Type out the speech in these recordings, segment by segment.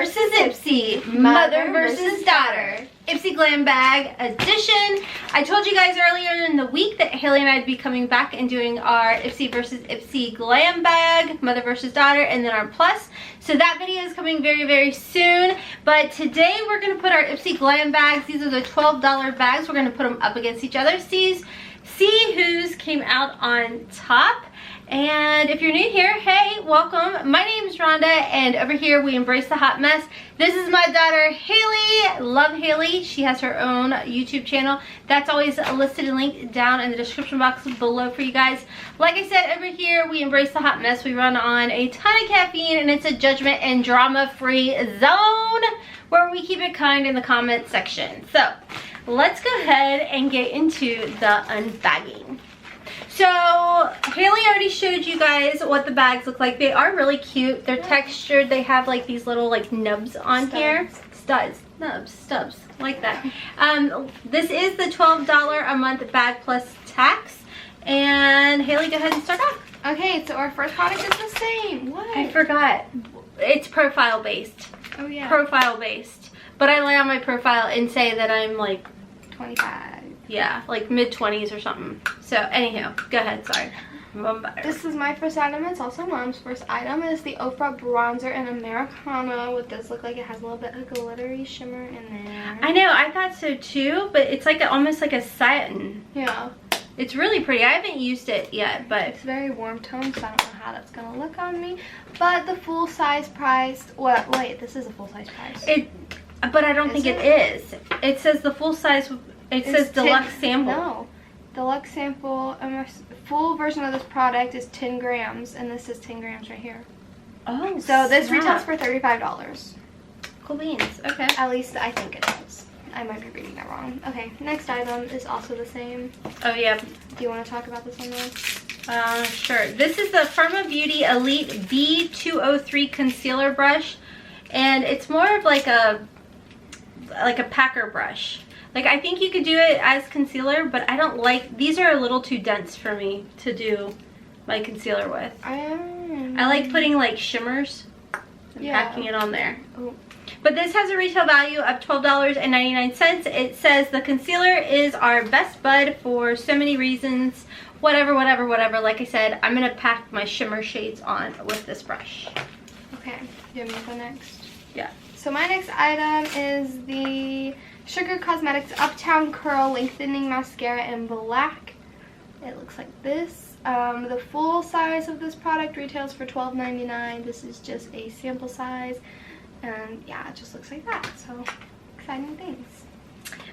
versus Ipsy, mother versus daughter. Ipsy Glam Bag edition. I told you guys earlier in the week that Haley and I would be coming back and doing our Ipsy versus Ipsy Glam Bag, mother versus daughter, and then our plus. So that video is coming very, very soon. But today we're going to put our Ipsy Glam bags. These are the $12 bags. We're going to put them up against each other. See whose came out on top. And if you're new here, hey, welcome. My name is Rhonda, and over here we embrace the hot mess. This is my daughter, Haley. Love Haley. She has her own YouTube channel. That's always listed and linked down in the description box below for you guys. Like I said, over here we embrace the hot mess. We run on a ton of caffeine, and it's a judgment and drama-free zone where we keep it kind in the comment section. So let's go ahead and get into the unbagging. So Haley already showed you guys what the bags look like. They are really cute. They're textured. They have like these little like nubs on here. Studs, nubs, stubs, like that. This is the $12 a month bag plus tax. And Haley, go ahead and start off. Okay, so our first product is the same. What? I forgot. It's profile based. Oh yeah. Profile based. But I lay on my profile and say that I'm like 25. Yeah, like mid-20s or something. So, anyhow, go ahead, sorry. This is my first item. It's also Mom's first item. It's the Ofra Bronzer in Americana. What does look like it has a little bit of glittery shimmer in there. I know, I thought so too, but it's like almost like a satin. Yeah. It's really pretty. I haven't used it yet, but it's very warm tone, so I don't know how that's going to look on me. But the full size price, well, wait, this is a full size price. But I don't think it is. It says the full size. It says deluxe sample. No. Deluxe sample, full version of this product is 10 grams, and this is 10 grams right here. Oh, so this retails for $35. Cool beans. Okay. At least I think it does. I might be reading that wrong. Okay, next item is also the same. Oh, yeah. Do you want to talk about this one though? Sure. This is the Firma Beauty Elite B203 Concealer Brush, and it's more of like a packer brush. Like, I think you could do it as concealer, but I don't like, these are a little too dense for me to do my concealer with. I like putting like shimmers and packing it on there. Oh. But this has a retail value of $12.99. It says the concealer is our best bud for so many reasons. Whatever, whatever, whatever. Like I said, I'm going to pack my shimmer shades on with this brush. Okay, do you want me to go next? Yeah. So my next item is the Gerard Cosmetics Uptown Curl Lengthening Mascara in black. It looks like this. The full size of this product retails for $12.99. This is just a sample size. And yeah, it just looks like that. So, exciting things.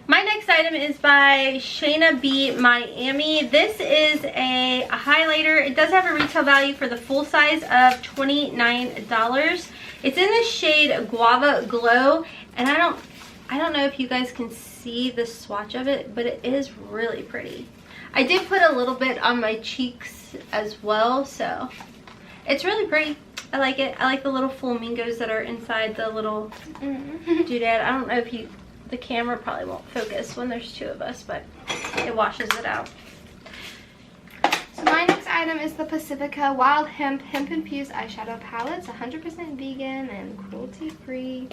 My next item is by Shayna B Miami. This is a highlighter. It does have a retail value for the full size of $29. It's in the shade Guava Glow, and I don't know if you guys can see the swatch of it, but it is really pretty. I did put a little bit on my cheeks as well, so it's really pretty. I like it. I like the little flamingos that are inside the little doodad. I don't know if the camera probably won't focus when there's two of us, but it washes it out. So my next item is the Pacifica Wild Hemp Infused Eyeshadow Palette. It's 100% vegan and cruelty-free.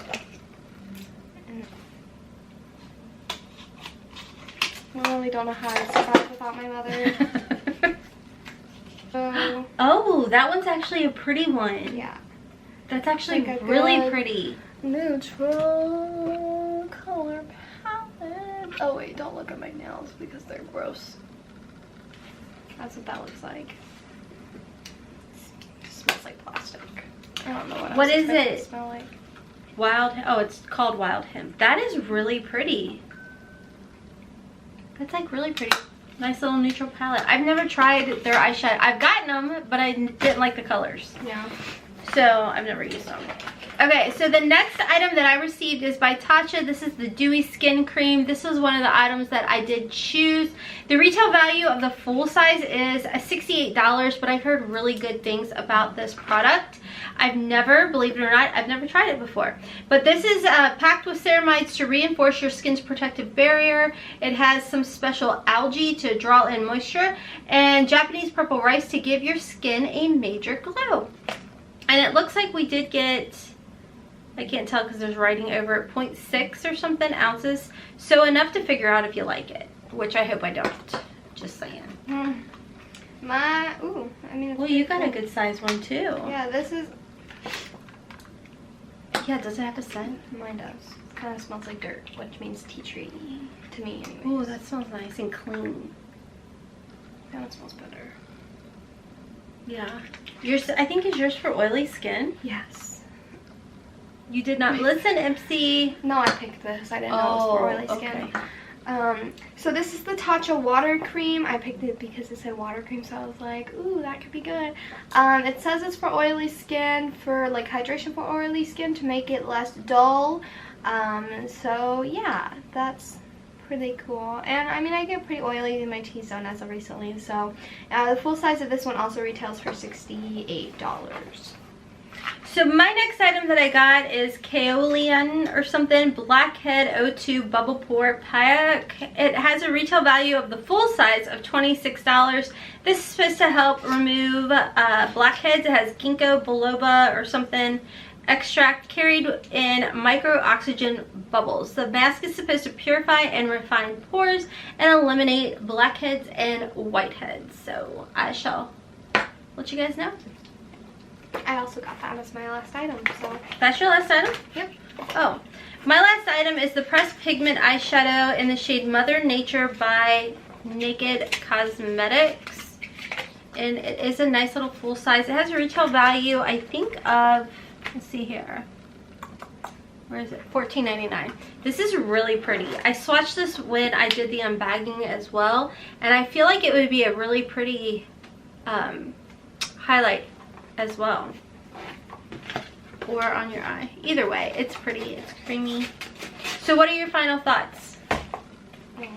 I really don't know how to survive without my mother. Oh, that one's actually a pretty one. Yeah. That's actually really pretty. Neutral color palette. Oh wait, don't look at my nails because they're gross. That's what that looks like. It smells like plastic. I don't know what else it smell like. Oh, it's called Wild Hemp. That is really pretty. That's like really pretty. Nice little neutral palette. I've never tried their eyeshadow. I've gotten them, but I didn't like the colors. Yeah. So I've never used them. Okay, so the next item that I received is by Tatcha. This is the Dewy Skin Cream. This was one of the items that I did choose. The retail value of the full size is $68, but I've heard really good things about this product. I've never, believe it or not, I've never tried it before. But this is packed with ceramides to reinforce your skin's protective barrier. It has some special algae to draw in moisture and Japanese purple rice to give your skin a major glow. And it looks like we did get I can't tell because there's writing over it, 0.6 or something ounces. So enough to figure out if you like it, which I hope I don't. Just saying. Ooh, I mean. Well, you got a good size one too. Yeah, this is. Yeah, does it have a scent? Mine does. It kind of smells like dirt, which means tea tree to me, anyway. Oh, that smells nice and clean. That one smells better. Yeah. Yours, I think, is yours for oily skin. Yes. You did not listen, Ipsy. No, I picked this. I didn't know it was for oily skin. Okay. So this is the Tatcha water cream. I picked it because it said water cream, so I was like, ooh, that could be good. It says it's for oily skin, for like hydration for oily skin to make it less dull. So yeah, that's pretty cool. And I mean, I get pretty oily in my T-zone as of recently, so the full size of this one also retails for $68. So my next item that I got is Kaolian or something, Blackhead O2 Bubble Pore Pack. It has a retail value of the full size of $26. This is supposed to help remove blackheads. It has ginkgo biloba or something extract carried in micro oxygen bubbles. The mask is supposed to purify and refine pores and eliminate blackheads and whiteheads. So I shall let you guys know. I also got that as my last item, so. That's your last item? Yep. Oh. My last item is the Pressed Pigment Eyeshadow in the shade Mother Nature by Naked Cosmetics. And it is a nice little full size. It has a retail value, I think, of, let's see here. Where is it? $14.99. This is really pretty. I swatched this when I did the unbagging as well. And I feel like it would be a really pretty highlight as well, or on your eye. Either way, it's pretty, it's creamy. So what are your final thoughts? It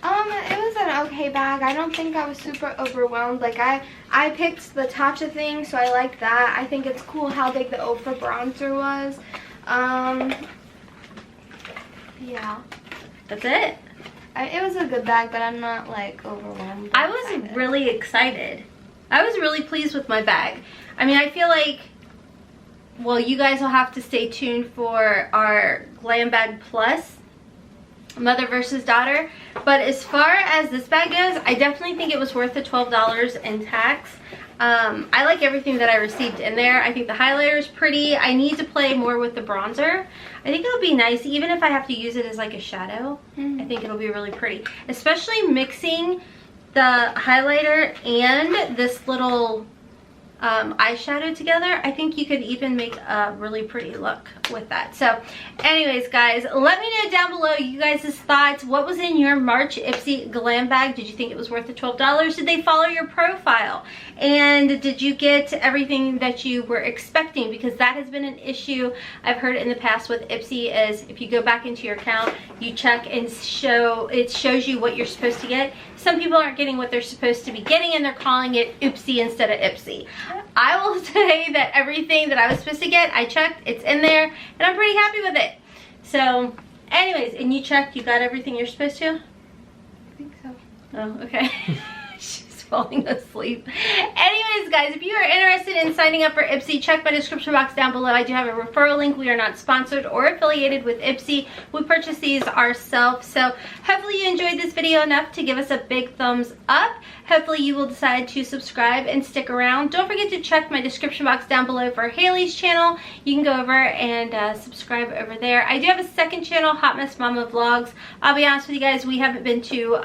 was an okay bag. I don't think I was super overwhelmed. Like I picked the Tatcha thing, so I like that. I think it's cool how big the Ofra bronzer was. Yeah, that's it. It was a good bag, but I'm not like overwhelmed. I was really excited. I was really pleased with my bag. I mean, I feel like, well, you guys will have to stay tuned for our Glam Bag Plus, Mother versus Daughter. But as far as this bag goes, I definitely think it was worth the $12 in tax. I like everything that I received in there. I think the highlighter is pretty. I need to play more with the bronzer. I think it'll be nice, even if I have to use it as like a shadow. I think it'll be really pretty, especially mixing the highlighter and this little eyeshadow together. I think you could even make a really pretty look with that. So anyways, guys, let me know down below you guys' thoughts. What was in your March Ipsy Glam bag? Did you think it was worth the $12? Did they follow your profile? And did you get everything that you were expecting? Because that has been an issue I've heard in the past with Ipsy, is if you go back into your account, you check and it shows you what you're supposed to get. Some people aren't getting what they're supposed to be getting, and they're calling it Oopsie instead of Ipsy. I will say that everything that I was supposed to get, I checked, it's in there, and I'm pretty happy with it. So anyways, and you checked, you got everything you're supposed to? I think so. Oh, okay. She's falling asleep. Anyways, guys, if you are interested in signing up for Ipsy, check my description box down below. I do have a referral link. We are not sponsored or affiliated with Ipsy. We purchased these ourselves. So hopefully you enjoyed this video enough to give us a big thumbs up. Hopefully you will decide to subscribe and stick around. Don't forget to check my description box down below for Hailey's channel. You can go over and subscribe over there. I do have a second channel, Hot Mess Mama Vlogs. I'll be honest with you guys, we haven't been too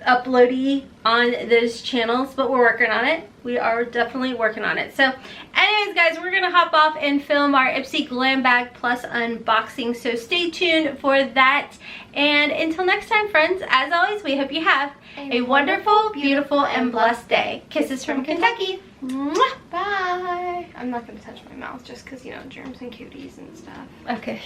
uploady on those channels, but we're working on it. We are definitely working on it. So anyways, guys, we're gonna hop off and film our Ipsy Glam Bag Plus unboxing, so stay tuned for that. And until next time, friends, as always, we hope you have a wonderful, beautiful, and blessed day. Kisses from Kentucky. Mwah. Bye. I'm not gonna touch my mouth just because, you know, germs and cuties and stuff. Okay.